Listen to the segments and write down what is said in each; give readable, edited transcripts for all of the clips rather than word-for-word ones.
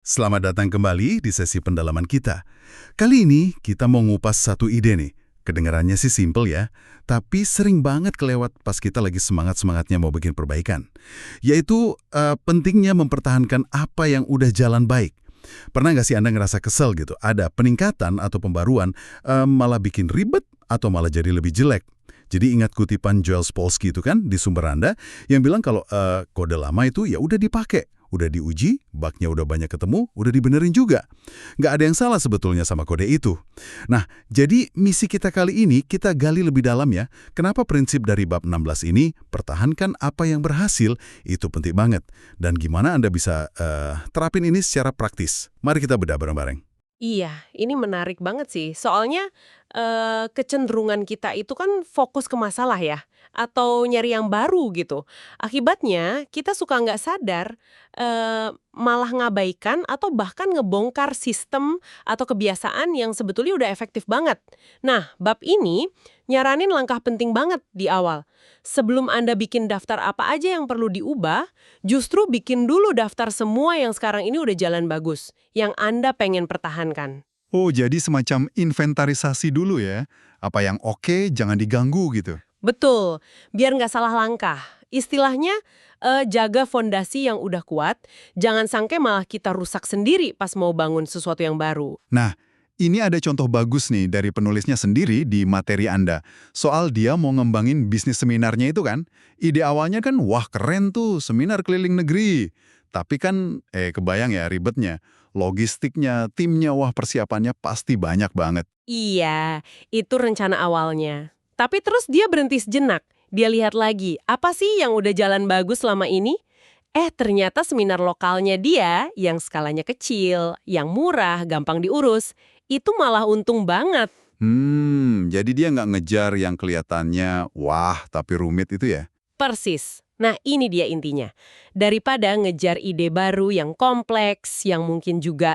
Selamat datang kembali di sesi pendalaman kita. Kali ini kita mau ngupas satu ide nih. Kedengarannya sih simple ya, tapi sering banget kelewat pas kita lagi semangat-semangatnya mau bikin perbaikan. Yaitu pentingnya mempertahankan apa yang udah jalan baik. Pernah nggak sih Anda ngerasa kesel gitu? Ada peningkatan atau pembaruan malah bikin ribet atau malah jadi lebih jelek. Jadi ingat kutipan Joel Spolsky itu kan di sumber Anda yang bilang kalau kode lama itu ya udah dipakai. Udah diuji, bugnya udah banyak ketemu, udah dibenerin juga. Nggak ada yang salah sebetulnya sama kode itu. Nah, jadi misi kita kali ini kita gali lebih dalam ya. Kenapa prinsip dari bab 16 ini, pertahankan apa yang berhasil, itu penting banget. Dan gimana Anda bisa terapin ini secara praktis. Mari kita bedah bareng-bareng. Iya, ini menarik banget sih. Soalnya kecenderungan kita itu kan fokus ke masalah ya, atau nyari yang baru gitu. Akibatnya kita suka nggak sadar malah ngabaikan atau bahkan ngebongkar sistem atau kebiasaan yang sebetulnya udah efektif banget. Nah, bab ini nyaranin langkah penting banget di awal. Sebelum Anda bikin daftar apa aja yang perlu diubah, justru bikin dulu daftar semua yang sekarang ini udah jalan bagus, yang Anda pengen pertahankan. Oh, jadi semacam inventarisasi dulu ya. Apa yang oke, jangan diganggu gitu. Betul, biar nggak salah langkah. Istilahnya, jaga fondasi yang udah kuat, jangan sampai malah kita rusak sendiri pas mau bangun sesuatu yang baru. Nah, ini ada contoh bagus nih dari penulisnya sendiri di materi Anda. Soal dia mau ngembangin bisnis seminarnya itu kan. Ide awalnya kan, wah keren tuh, seminar keliling negeri. Tapi kan, kebayang ya ribetnya. Logistiknya, timnya, wah persiapannya pasti banyak banget. Iya, itu rencana awalnya. Tapi terus dia berhenti sejenak. Dia lihat lagi, apa sih yang udah jalan bagus selama ini? Ternyata seminar lokalnya dia yang skalanya kecil, yang murah, gampang diurus, itu malah untung banget. Jadi dia nggak ngejar yang kelihatannya, wah tapi rumit itu ya? Persis. Nah, ini dia intinya. Daripada ngejar ide baru yang kompleks, yang mungkin juga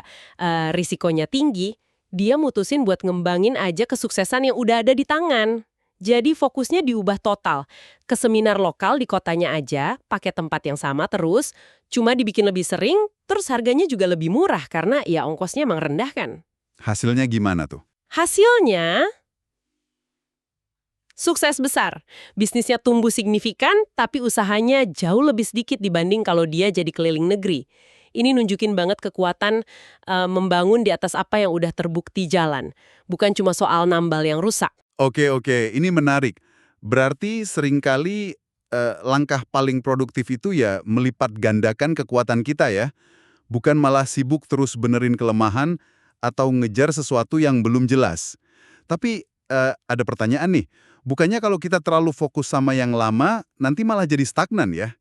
risikonya tinggi, dia mutusin buat ngembangin aja kesuksesan yang udah ada di tangan. Jadi fokusnya diubah total. Ke seminar lokal di kotanya aja, pakai tempat yang sama terus, cuma dibikin lebih sering, terus harganya juga lebih murah karena ya ongkosnya emang rendah kan. Hasilnya gimana tuh? Hasilnya sukses besar. Bisnisnya tumbuh signifikan, tapi usahanya jauh lebih sedikit dibanding kalau dia jadi keliling negeri. Ini nunjukin banget kekuatan membangun di atas apa yang udah terbukti jalan. Bukan cuma soal nambal yang rusak. Oke, ini menarik. Berarti seringkali langkah paling produktif itu ya melipat gandakan kekuatan kita ya. Bukan malah sibuk terus benerin kelemahan atau ngejar sesuatu yang belum jelas. Tapi ada pertanyaan nih, bukannya kalau kita terlalu fokus sama yang lama, nanti malah jadi stagnan ya?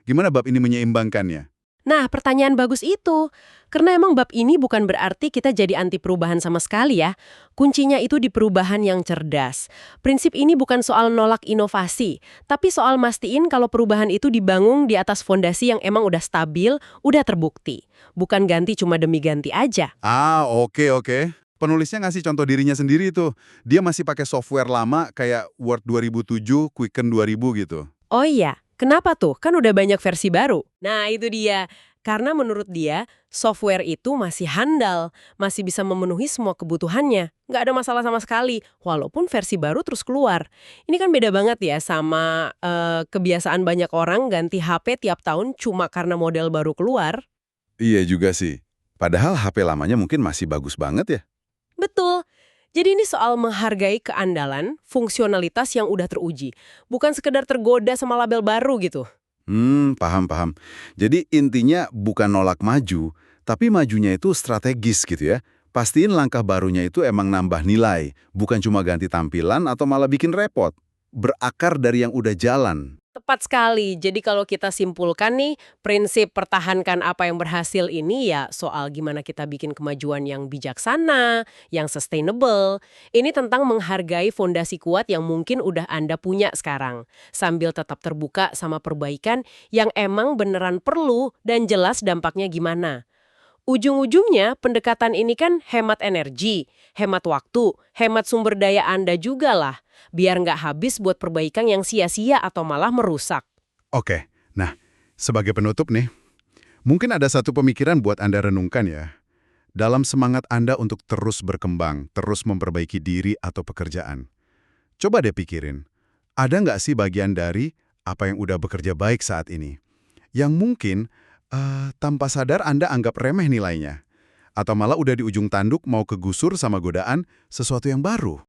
Gimana bab ini menyeimbangkannya? Nah, pertanyaan bagus itu. Karena emang bab ini bukan berarti kita jadi anti perubahan sama sekali ya. Kuncinya itu di perubahan yang cerdas. Prinsip ini bukan soal nolak inovasi, tapi soal mastiin kalau perubahan itu dibangun di atas fondasi yang emang udah stabil, udah terbukti. Bukan ganti cuma demi ganti aja. Oke. Penulisnya ngasih contoh dirinya sendiri tuh. Dia masih pakai software lama kayak Word 2007, Quicken 2000 gitu. Oh iya, kenapa tuh? Kan udah banyak versi baru. Nah, itu dia. Karena menurut dia, software itu masih handal, masih bisa memenuhi semua kebutuhannya. Nggak ada masalah sama sekali, walaupun versi baru terus keluar. Ini kan beda banget ya sama kebiasaan banyak orang ganti HP tiap tahun cuma karena model baru keluar. Iya juga sih. Padahal HP lamanya mungkin masih bagus banget ya. Betul. Jadi ini soal menghargai keandalan, fungsionalitas yang udah teruji. Bukan sekedar tergoda sama label baru gitu. Paham. Jadi intinya bukan nolak maju, tapi majunya itu strategis gitu ya. Pastiin langkah barunya itu emang nambah nilai, bukan cuma ganti tampilan atau malah bikin repot. Berakar dari yang udah jalan. Tepat sekali. Jadi kalau kita simpulkan nih, prinsip pertahankan apa yang berhasil ini ya soal gimana kita bikin kemajuan yang bijaksana, yang sustainable. Ini tentang menghargai fondasi kuat yang mungkin udah Anda punya sekarang. Sambil tetap terbuka sama perbaikan yang emang beneran perlu dan jelas dampaknya gimana. Ujung-ujungnya pendekatan ini kan hemat energi, hemat waktu, hemat sumber daya Anda juga lah. Biar nggak habis buat perbaikan yang sia-sia atau malah merusak. Oke, nah sebagai penutup nih, Mungkin ada satu pemikiran buat Anda renungkan ya. Dalam semangat Anda untuk terus berkembang, terus memperbaiki diri atau pekerjaan. Coba deh pikirin, ada nggak sih bagian dari apa yang udah bekerja baik saat ini? Yang mungkin tanpa sadar Anda anggap remeh nilainya. Atau malah udah di ujung tanduk mau kegusur sama godaan sesuatu yang baru.